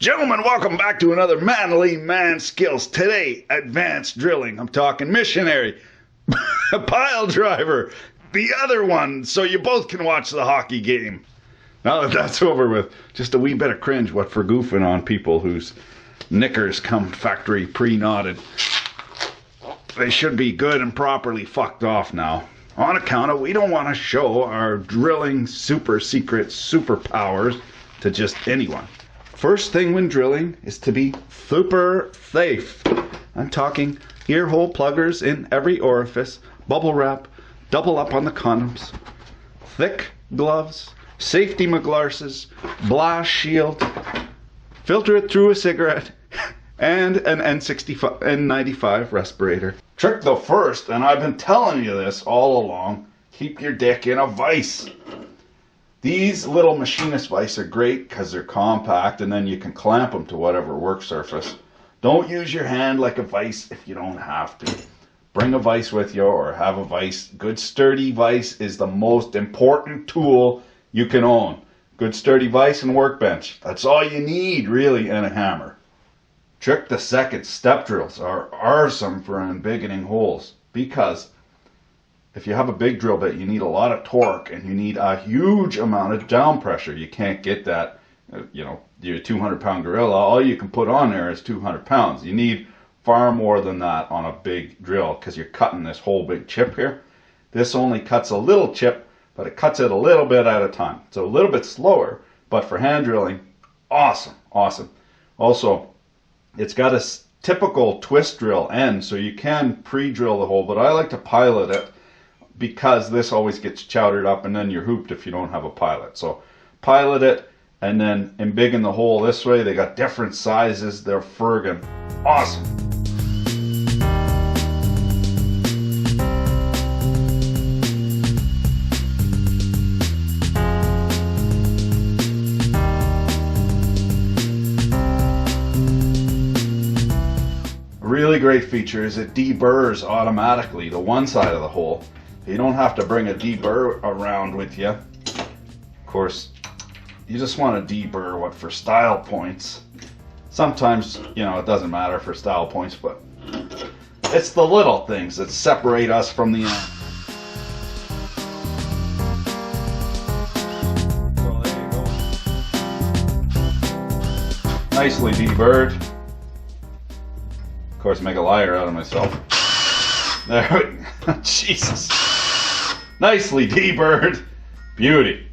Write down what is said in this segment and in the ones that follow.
Gentlemen, welcome back to another Manly Man Skills. Today, advanced drilling. I'm talking missionary, pile driver, the other one, so you both can watch the hockey game. Now that that's over with, just a wee bit of cringe what for goofing on people whose knickers come factory pre-knotted. They should be good and properly fucked off now. On account of we don't want to show our drilling super secret superpowers to just anyone. First thing when drilling is to be super safe. I'm talking ear hole pluggers in every orifice, bubble wrap, double up on the condoms, thick gloves, safety McGlarses, blast shield, filter it through a cigarette, and an N95 respirator. Trick the first, and I've been telling you this all along, keep your dick in a vise. These little machinist vise are great because they're compact and then you can clamp them to whatever work surface. Don't use your hand like a vise if you don't have to. Bring a vise with you or have a vise. Good sturdy vise is the most important tool you can own. Good sturdy vise and workbench. That's all you need really, and a hammer. Trick the second, step drills are awesome for embiggening holes because if you have a big drill bit, you need a lot of torque and you need a huge amount of down pressure. You can't get that, your 200-pound gorilla, all you can put on there is 200 pounds. You need far more than that on a big drill because you're cutting this whole big chip here. This only cuts a little chip, but it cuts it a little bit at a time. So a little bit slower, but for hand drilling, awesome, awesome. Also, it's got a typical twist drill end, so you can pre-drill the hole, but I like to pilot it because this always gets chowdered up and then you're hooped if you don't have a pilot. So pilot it and then embiggen the hole this way. They got different sizes. They're friggin' awesome. Really great feature is it deburrs automatically to one side of the hole. You don't have to bring a deburr around with you. Of course, you just want to deburr for style points. Sometimes, it doesn't matter for style points, but it's the little things that separate us from the end. So there you go. Nicely deburred. Of course, make a liar out of myself. There we go. Jesus. Nicely deburred. Beauty.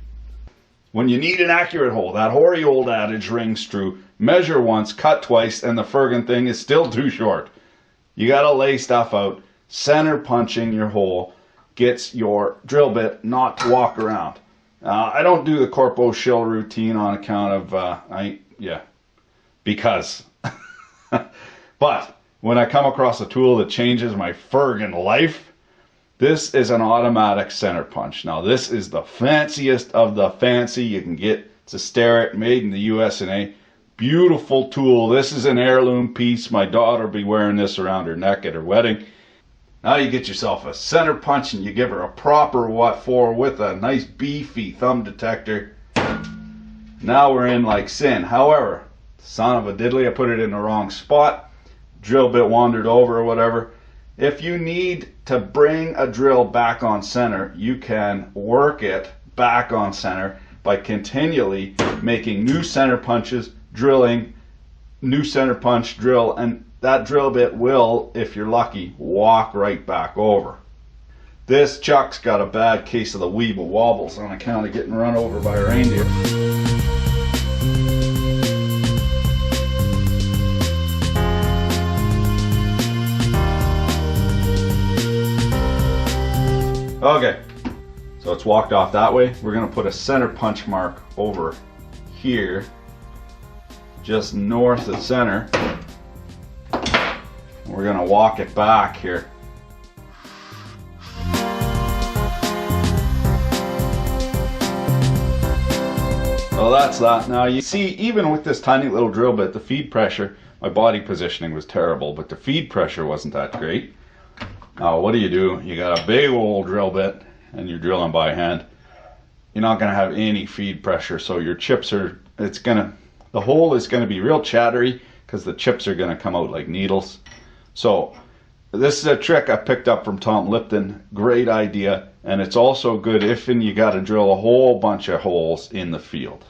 When you need an accurate hole, that hoary old adage rings true. Measure once, cut twice, and the friggin' thing is still too short. You gotta lay stuff out. Center punching your hole gets your drill bit not to walk around. I don't do the corpo shill routine on account of, because. But when I come across a tool that changes my friggin' life, this is an automatic center punch. Now this is the fanciest of the fancy you can get. It's a Starrett made in the USA. Beautiful tool. This is an heirloom piece. My daughter will be wearing this around her neck at her wedding. Now you get yourself a center punch and you give her a proper what for with a nice beefy thumb detector. Now we're in like sin. However, son of a diddly, I put it in the wrong spot. Drill bit wandered over or whatever. If you need to bring a drill back on center, you can work it back on center by continually making new center punches, drilling, new center punch, drill, and that drill bit will, if you're lucky, walk right back over. This Chuck's got a bad case of the weeble wobbles on account of getting run over by a reindeer. Okay, so it's walked off that way. We're going to put a center punch mark over here, just north of center. We're going to walk it back here. Well, that's that. Now you see, even with this tiny little drill bit, the feed pressure, my body positioning was terrible, but the feed pressure wasn't that great. Now what do? You got a big old drill bit and you're drilling by hand. You're not going to have any feed pressure, so your chips are, it's going to The hole is going to be real chattery because the chips are going to come out like needles. So this is a trick I picked up from Tom Lipton. Great idea. And it's also good if and you got to drill a whole bunch of holes in the field.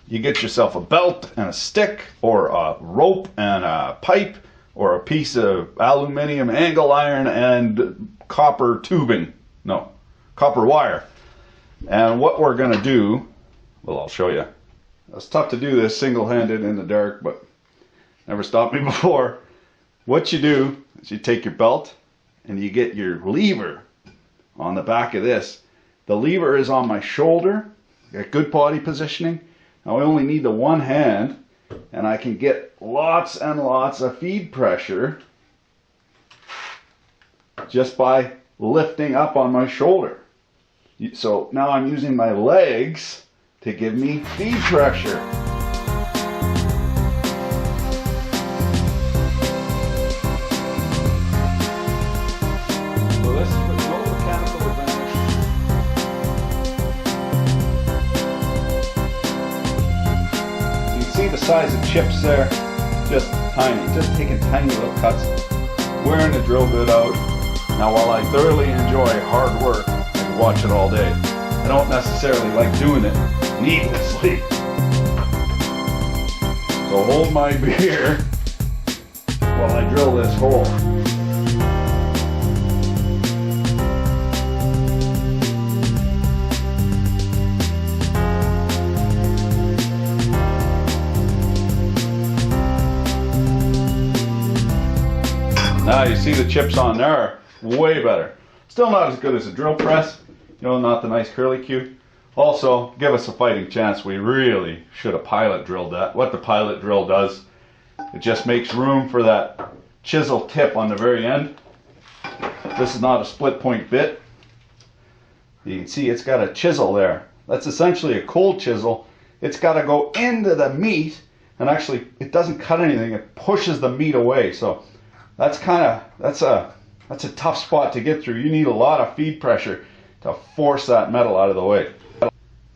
You get yourself a belt and a stick, or a rope and a pipe, or a piece of aluminum angle iron and copper tubing. No, copper wire. And what we're going to do, well, I'll show you. It's tough to do this single-handed in the dark, but never stopped me before. What you do is you take your belt and you get your lever on the back of this. The lever is on my shoulder. Got good body positioning. Now I only need the one hand, and I can get lots and lots of feed pressure just by lifting up on my shoulder. So now I'm using my legs to give me feed pressure. So this is with no mechanical advantage. You can see the size of chips there, just tiny, just taking tiny little cuts, wearing the drill bit out. Now while I thoroughly enjoy hard work, I can watch it all day. I don't necessarily like doing it needlessly. So hold my beer while I drill this hole. Now you see the chips on there, way better. Still not as good as a drill press, you know, not the nice curly Q. Also, give us a fighting chance. We really should have pilot drilled that. What the pilot drill does, it just makes room for that chisel tip on the very end. This is not a split point bit. You can see it's got a chisel there. That's essentially a cold chisel. It's got to go into the meat, and actually it doesn't cut anything. It pushes the meat away. So that's a tough spot to get through. You need a lot of feed pressure to force that metal out of the way.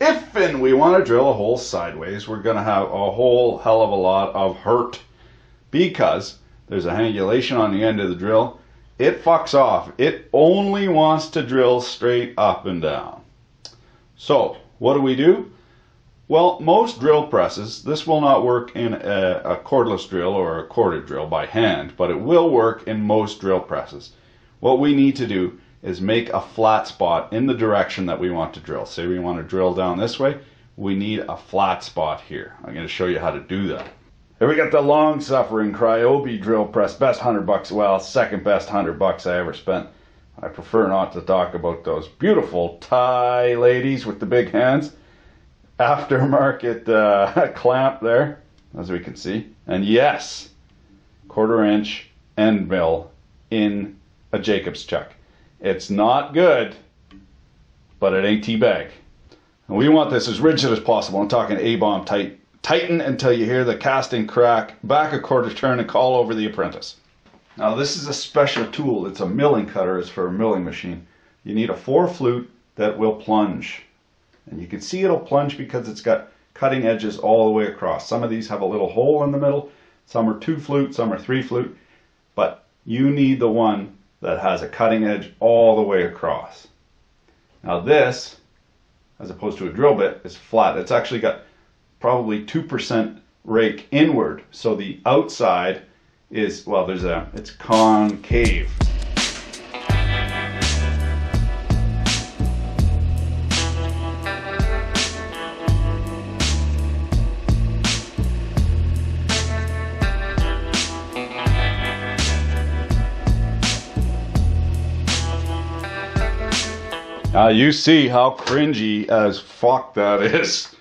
If and we want to drill a hole sideways, we're going to have a whole hell of a lot of hurt, because there's a hangulation on the end of the drill. It fucks off. It only wants to drill straight up and down. So what do? Well, most drill presses, this will not work in a cordless drill or a corded drill by hand, but it will work in most drill presses. What we need to do is make a flat spot in the direction that we want to drill. Say we want to drill down this way, we need a flat spot here. I'm going to show you how to do that. Here we got the long-suffering Cryobi drill press, best $100, well, second best $100 I ever spent. I prefer not to talk about those beautiful Thai ladies with the big hands. Aftermarket clamp there, as we can see. And yes, 1/4 inch end mill in a Jacob's chuck. It's not good, but it ain't teabag. And we want this as rigid as possible. I'm talking A-bomb tight. Tighten until you hear the casting crack, back a 1/4 turn and call over the apprentice. Now this is a special tool. It's a milling cutter. It's for a milling machine. You need a 4 flute that will plunge. And you can see it'll plunge because it's got cutting edges all the way across. Some of these have a little hole in the middle. Some are 2 flute, some are 3 flute. But you need the one that has a cutting edge all the way across. Now this, as opposed to a drill bit, is flat. It's actually got probably 2% rake inward. So the outside is, well, it's concave. Now you see how cringy as fuck that is.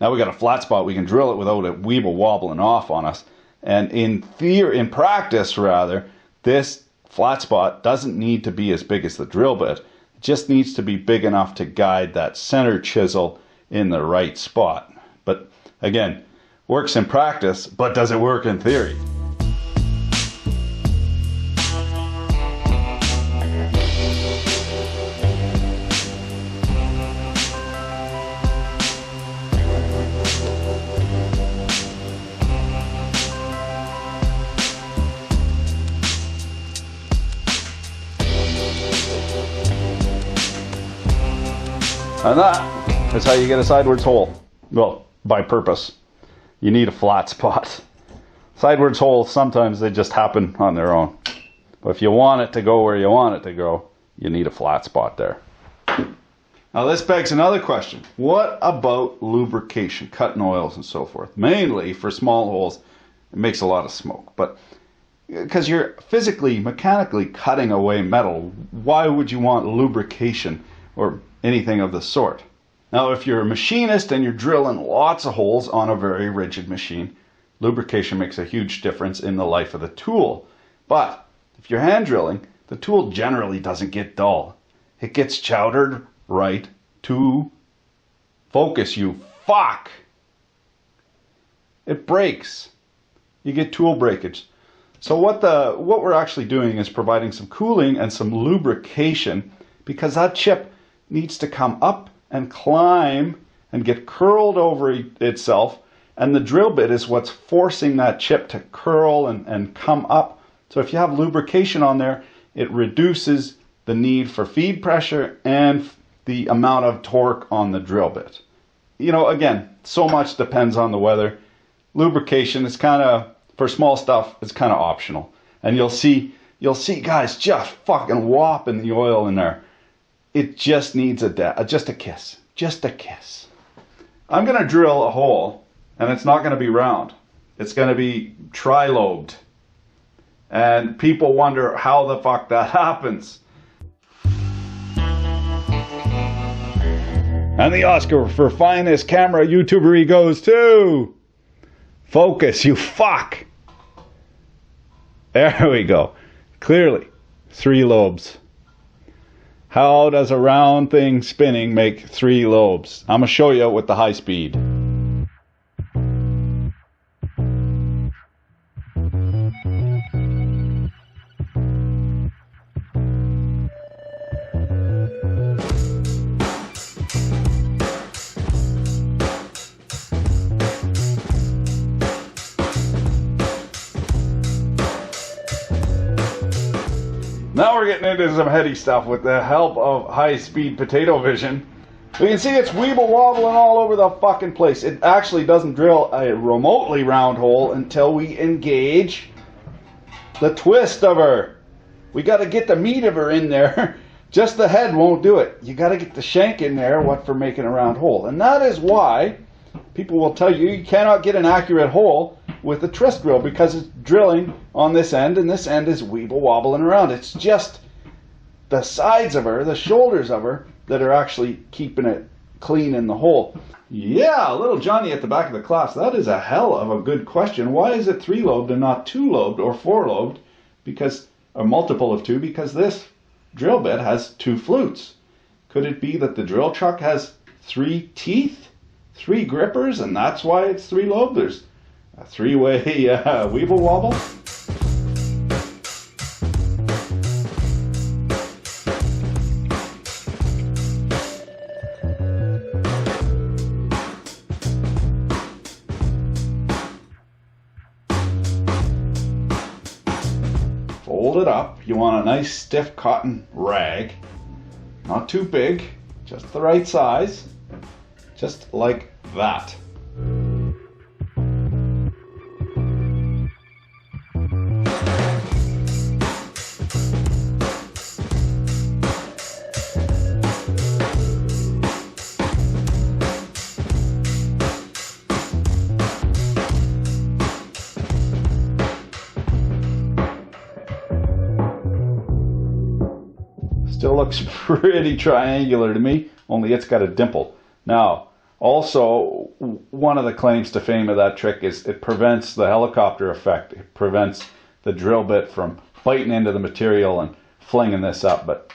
Now we got a flat spot. We can drill it without a weeble wobbling off on us. And in practice rather, this flat spot doesn't need to be as big as the drill bit. It just needs to be big enough to guide that center chisel in the right spot. But again, works in practice, but does it work in theory? And that is how you get a sidewards hole. Well, by purpose. You need a flat spot. Sidewards holes, sometimes they just happen on their own. But if you want it to go where you want it to go, you need a flat spot there. Now this begs another question. What about lubrication, cutting oils and so forth? Mainly for small holes, it makes a lot of smoke. But because you're physically, mechanically cutting away metal, why would you want lubrication or anything of the sort? Now if you're a machinist and you're drilling lots of holes on a very rigid machine, lubrication makes a huge difference in the life of the tool. But if you're hand drilling, the tool generally doesn't get dull. It gets chowdered right to focus, you fuck. It breaks. You get tool breakage. So what we're actually doing is providing some cooling and some lubrication, because that chip needs to come up and climb and get curled over itself, and the drill bit is what's forcing that chip to curl and come up. So if you have lubrication on there, it reduces the need for feed pressure and the amount of torque on the drill bit. You know, again, so much depends on the weather. Lubrication is kind of, for small stuff, it's kind of optional. And you'll see guys just fucking whopping the oil in there. It just needs just a kiss. Just a kiss. I'm going to drill a hole, and it's not going to be round. It's going to be trilobed. And people wonder how the fuck that happens. And the Oscar for finest camera YouTuber goes to... Focus, you fuck. There we go. Clearly, 3 lobes. How does a round thing spinning make 3 lobes? I'm going to show you with the high speed. Now we're getting into some heady stuff with the help of high-speed potato vision. We can see it's weeble wobbling all over the fucking place. It actually doesn't drill a remotely round hole until we engage the twist of her. We got to get the meat of her in there. Just the head won't do it. You got to get the shank in there, what for making a round hole. And that is why people will tell you cannot get an accurate hole with a twist drill, because it's drilling on this end and this end is weeble wobbling around. It's just the sides of her, the shoulders of her, that are actually keeping it clean in the hole. Yeah, little Johnny at the back of the class, that is a hell of a good question. Why is it 3-lobed and not 2-lobed or 4-lobed? Because a multiple of 2, because this drill bit has 2 flutes. Could it be that the drill chuck has 3 teeth, 3 grippers, and that's why it's 3-lobed? There's a 3-way weeble wobble. Fold it up. You want a nice stiff cotton rag. Not too big, just the right size. Just like that. Still looks pretty triangular to me, only it's got a dimple. Now, also, one of the claims to fame of that trick is it prevents the helicopter effect. It prevents the drill bit from biting into the material and flinging this up. But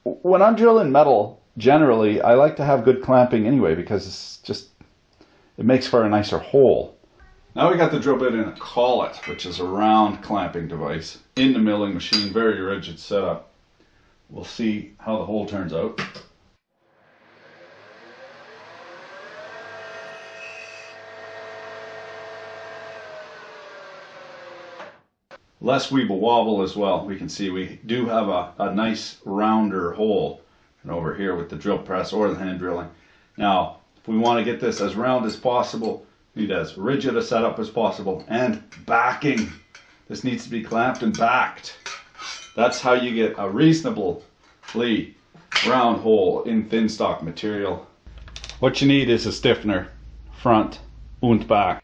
when I'm drilling metal, generally, I like to have good clamping anyway, because it makes for a nicer hole. Now we got the drill bit in a collet, which is a round clamping device in the milling machine, very rigid setup. We'll see how the hole turns out. Less weeble wobble as well. We can see we do have a nice rounder hole. and over here with the drill press or the hand drilling. Now, if we want to get this as round as possible, we need as rigid a setup as possible, and backing. This needs to be clamped and backed. That's how you get a reasonably round hole in thin stock material. What you need is a stiffener, front and back.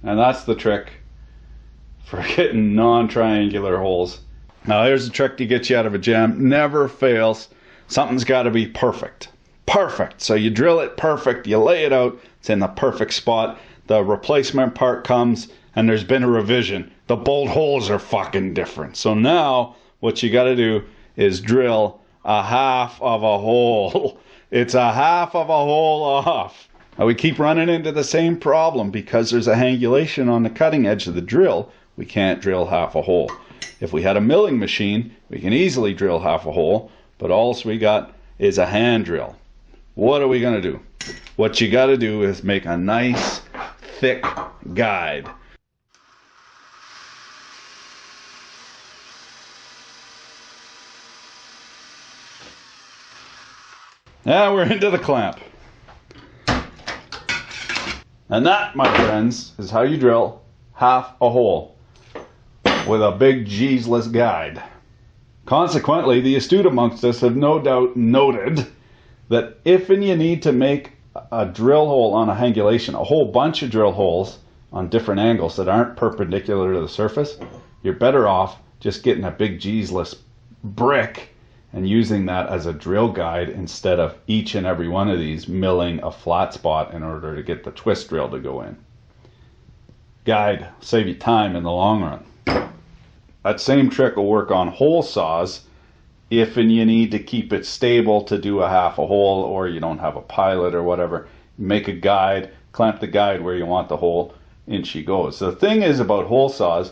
And that's the trick for getting non-triangular holes. Now here's a trick to get you out of a jam. Never fails. Something's got to be perfect. Perfect. So you drill it perfect, you lay it out, it's in the perfect spot. The replacement part comes and there's been a revision. The bolt holes are fucking different. So now what you got to do is drill a half of a hole. It's a half of a hole off. Now we keep running into the same problem because there's a hangulation on the cutting edge of the drill. We can't drill half a hole. If we had a milling machine, we can easily drill half a hole, but all we got is a hand drill. What are we going to do? What you got to do is make a nice thick guide. Now we're into the clamp. And that, my friends, is how you drill half a hole with a big G's-less guide. Consequently, the astute amongst us have no doubt noted that if and you need to make a drill hole on a hangulation, a whole bunch of drill holes on different angles that aren't perpendicular to the surface, you're better off just getting a big G's-less brick and using that as a drill guide instead of each and every one of these milling a flat spot in order to get the twist drill to go in. Guide, save you time in the long run. That same trick will work on hole saws if and you need to keep it stable to do a half a hole, or you don't have a pilot or whatever. Make a guide, clamp the guide where you want the hole, in she goes. The thing is about hole saws,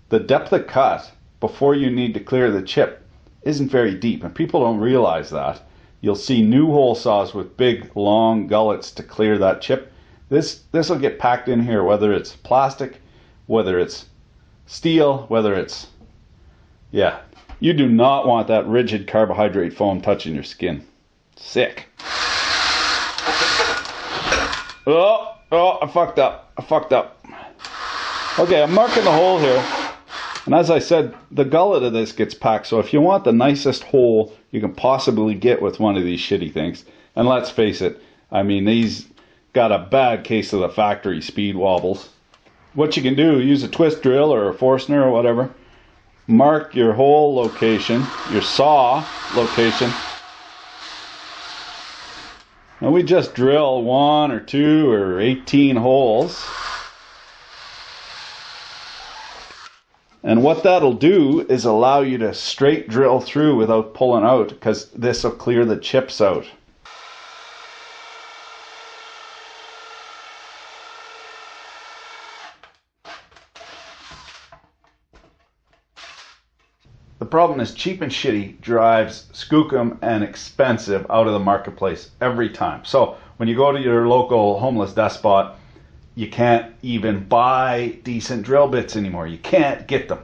the depth of cut before you need to clear the chip isn't very deep, and people don't realize that. You'll see new hole saws with big long gullets to clear that chip. This will get packed in here, whether it's plastic, whether it's steel, whether it's, yeah, you do not want that rigid carbohydrate foam touching your skin. Sick. Oh, I fucked up. Okay, I'm marking the hole here. And as I said, the gullet of this gets packed. So if you want the nicest hole you can possibly get with one of these shitty things, and let's face it, I mean, these got a bad case of the factory speed wobbles. What you can do, use a twist drill or a Forstner or whatever. Mark your hole location, your saw location. And we just drill 1 or 2 or 18 holes. And what that'll do is allow you to straight drill through without pulling out, because this will clear the chips out. The problem is cheap and shitty drives skookum and expensive out of the marketplace every time. So when you go to your local homeless desk spot, you can't even buy decent drill bits anymore. You can't get them.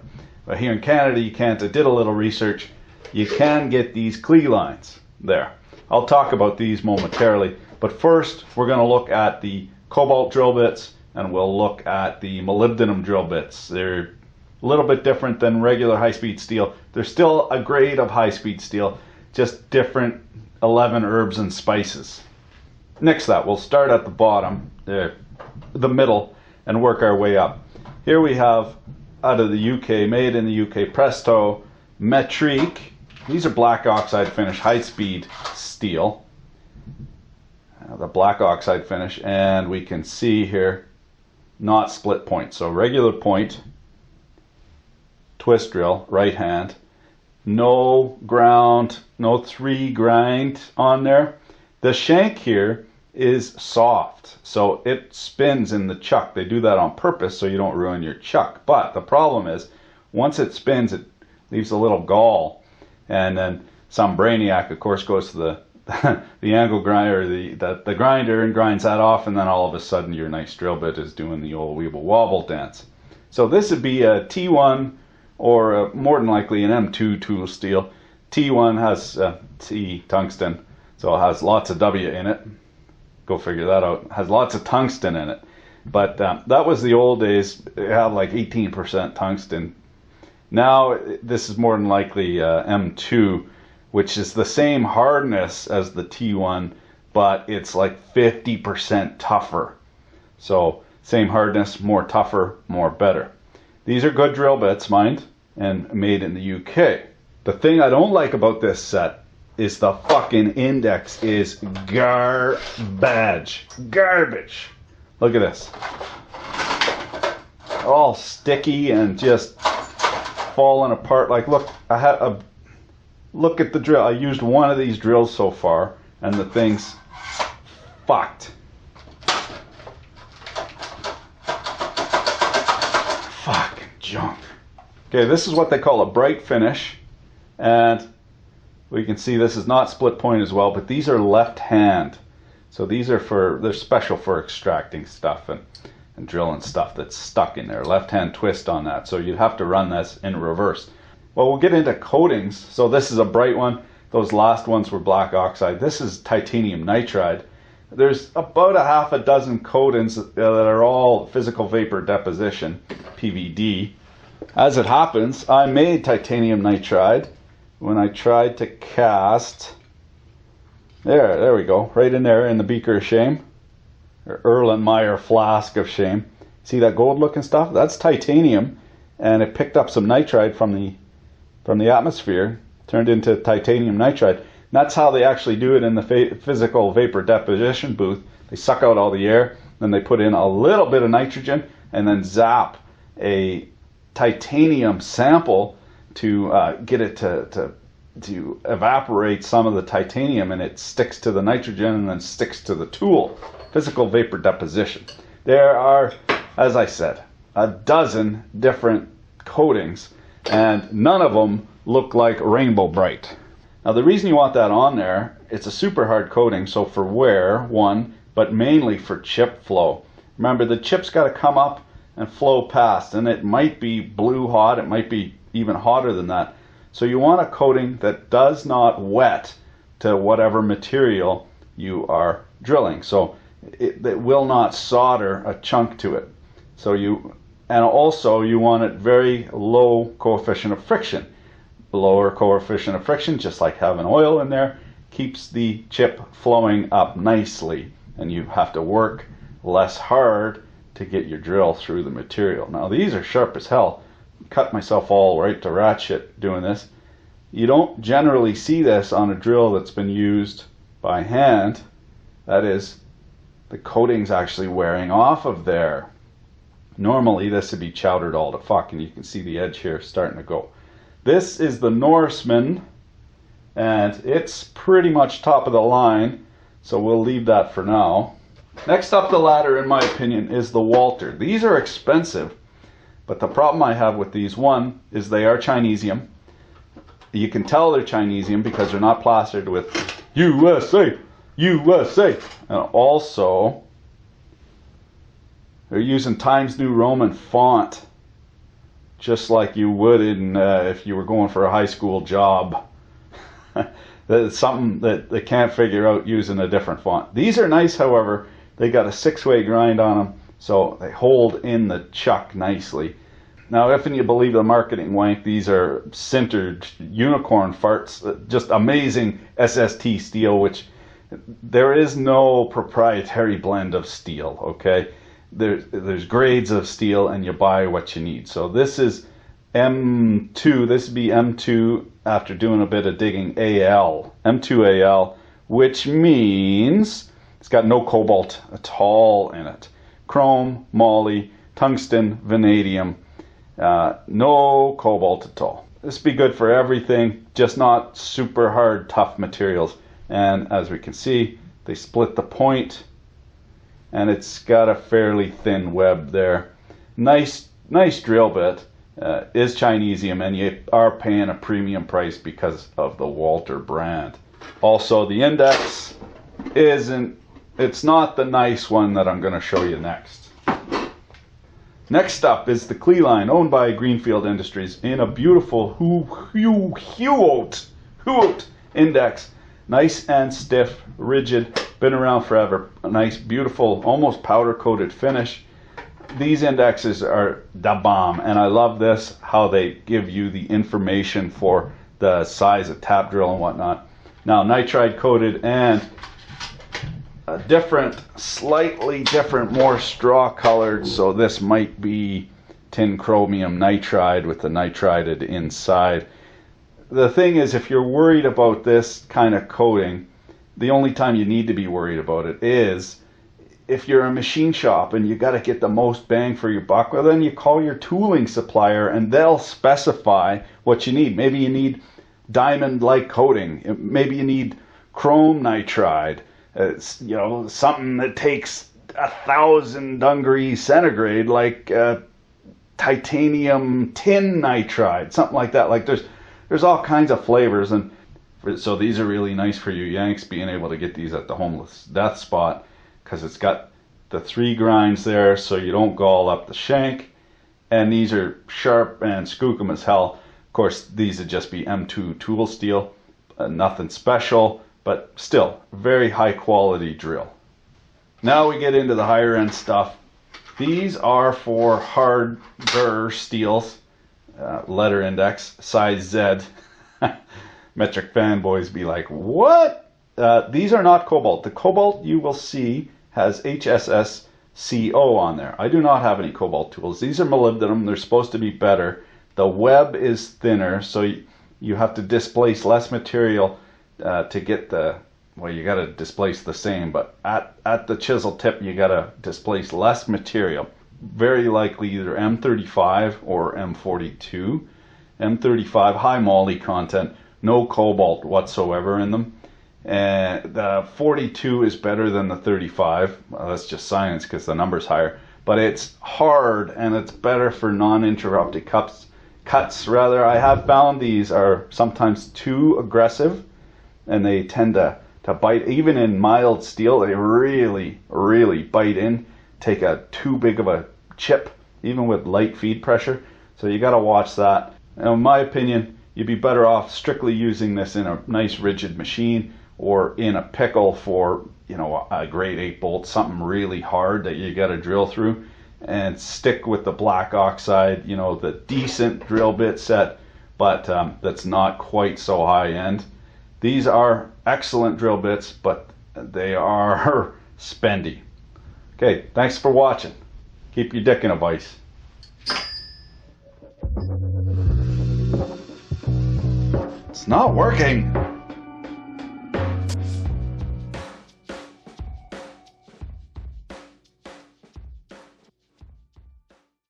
But here in Canada, you can't. I did a little research. You can get these clee lines there. I'll talk about these momentarily. But first, we're going to look at the cobalt drill bits, and we'll look at the molybdenum drill bits. They're a little bit different than regular high-speed steel. They're still a grade of high-speed steel, just different 11 herbs and spices. Next to that, we'll start at the bottom, the middle, and work our way up. Here we have, out of the UK, made in the UK, Presto Metrique. These are black oxide finish, high-speed steel. The black oxide finish, and we can see here, not split point. So regular point, twist drill, right hand. No ground, no 3 grind on there. The shank here is soft, so it spins in the chuck. They do that on purpose so you don't ruin your chuck. But the problem is, once it spins, it leaves a little gall, and then some brainiac, of course, goes to the the angle grinder, or the grinder, and grinds that off, and then all of a sudden your nice drill bit is doing the old weeble wobble dance. So this would be a T1 or more than likely an M2 tool steel. T1 has T tungsten, so it has lots of W in it. Go figure that out. It has lots of tungsten in it. But that was the old days. It had like 18% tungsten. Now this is more than likely M2, which is the same hardness as the T1, but it's like 50% tougher. So same hardness, more tougher, more better. These are good drill bits, mind, and made in the UK. The thing I don't like about this set is the fucking index is garbage. Garbage. Look at this. All sticky and just falling apart. Like, look, I had a look at the drill. I used one of these drills so far, and the thing's fucked. Fucking junk. Okay, this is what they call a bright finish, and we can see this is not split point as well, but these are left hand. So these are they're special for extracting stuff and drilling stuff that's stuck in there. Left hand twist on that. So you'd have to run this in reverse. Well, we'll get into coatings. So this is a bright one. Those last ones were black oxide. This is titanium nitride. There's about a half a dozen coatings that are all physical vapor deposition, PVD. As it happens, I made titanium nitride when I tried to cast, there we go, right in there in the beaker of shame, or Erlenmeyer flask of shame. See that gold looking stuff? That's titanium, and it picked up some nitride from the atmosphere, turned into titanium nitride. And that's how they actually do it in the physical vapor deposition booth. They suck out all the air, then they put in a little bit of nitrogen, and then zap a titanium sample to get it to evaporate some of the titanium, and it sticks to the nitrogen and then sticks to the tool. Physical vapor deposition. There are, as I said, a dozen different coatings, and none of them look like Rainbow Bright. Now the reason you want that on there, it's a super hard coating, so for wear, one, but mainly for chip flow. Remember, the chip's got to come up and flow past, and it might be blue hot, it might be even hotter than that. So you want a coating that does not wet to whatever material you are drilling. So it will not solder a chunk to it. So and also you want it very low coefficient of friction. Lower coefficient of friction, just like having oil in there, keeps the chip flowing up nicely, and you have to work less hard to get your drill through the material. Now these are sharp as hell. Cut myself all right to rat shit doing this. You don't generally see this on a drill that's been used by hand. That is, the coating's actually wearing off of there. Normally this would be chowdered all to fuck, and you can see the edge here starting to go. This is the Norseman, and it's pretty much top of the line, so we'll leave that for now. Next up the ladder, in my opinion, is the Walter. These are expensive, but the problem I have with these, one, is they are Chinesium. You can tell they're Chinesium because they're not plastered with USA, USA. And also, they're using Times New Roman font, just like you would in if you were going for a high school job. That's something that they can't figure out using a different font. These are nice, however. They got a 6-way grind on them, so they hold in the chuck nicely. Now, if you believe the marketing wank, these are sintered unicorn farts, just amazing SST steel, which there is no proprietary blend of steel, okay? There's grades of steel, and you buy what you need. So this is M2, this would be M2 after doing a bit of digging, AL, M2 AL, which means it's got no cobalt at all in it. Chrome, moly, tungsten, vanadium, no cobalt at all. This would be good for everything, just not super hard, tough materials. And as we can see, they split the point, and it's got a fairly thin web there. Nice drill bit. Is Chinesium, and you are paying a premium price because of the Walter brand. Also, the index it's not the nice one that I'm going to show you next. Next up is the Klee line, owned by Greenfield Industries, in a beautiful Huot index. Nice and stiff, rigid, been around forever. A nice, beautiful, almost powder-coated finish. These indexes are the bomb, and I love this, how they give you the information for the size of tap drill and whatnot. Now, nitride coated and a different, slightly different, more straw colored, so this might be tin chromium nitride with the nitrided inside. The thing is, if you're worried about this kind of coating, the only time you need to be worried about it is if you're a machine shop and you got to get the most bang for your buck. Well, then you call your tooling supplier and they'll specify what you need. Maybe you need diamond-like coating. Maybe you need chrome nitride. You know, something that takes 1,000 degrees centigrade, like titanium tin nitride, something like that. Like there's all kinds of flavors, and so these are really nice for you Yanks, being able to get these at the homeless death spot, because it's got the 3 grinds there, so you don't gall up the shank, and these are sharp and skookum as hell. Of course, these would just be M2 tool steel, nothing special, but still, very high quality drill. Now we get into the higher end stuff. These are for harder steels, letter index, size Z. Metric fanboys be like, what? These are not cobalt. The cobalt you will see has HSSCO on there. I do not have any cobalt tools. These are molybdenum. They're supposed to be better. The web is thinner, so you have to displace less material to get the, well, you got to displace the same, but at the chisel tip you got to displace less material. Very likely either M35 or M42. M35, high moly content, no cobalt whatsoever in them. And the 42 is better than the 35. Well, that's just science because the number's higher. But it's hard and it's better for non-interrupted cuts. Rather, I have found these are sometimes too aggressive, and they tend to bite. Even in mild steel, they really, really bite in, take a too big of a chip, even with light feed pressure. So you got to watch that. And in my opinion, you'd be better off strictly using this in a nice rigid machine, or in a pickle for, you know, a grade 8 bolt, something really hard that you got to drill through, and stick with the black oxide, you know, the decent drill bit set, but that's not quite so high end. These are excellent drill bits, but they are spendy. Okay, thanks for watching. Keep your dick in a vice. It's not working.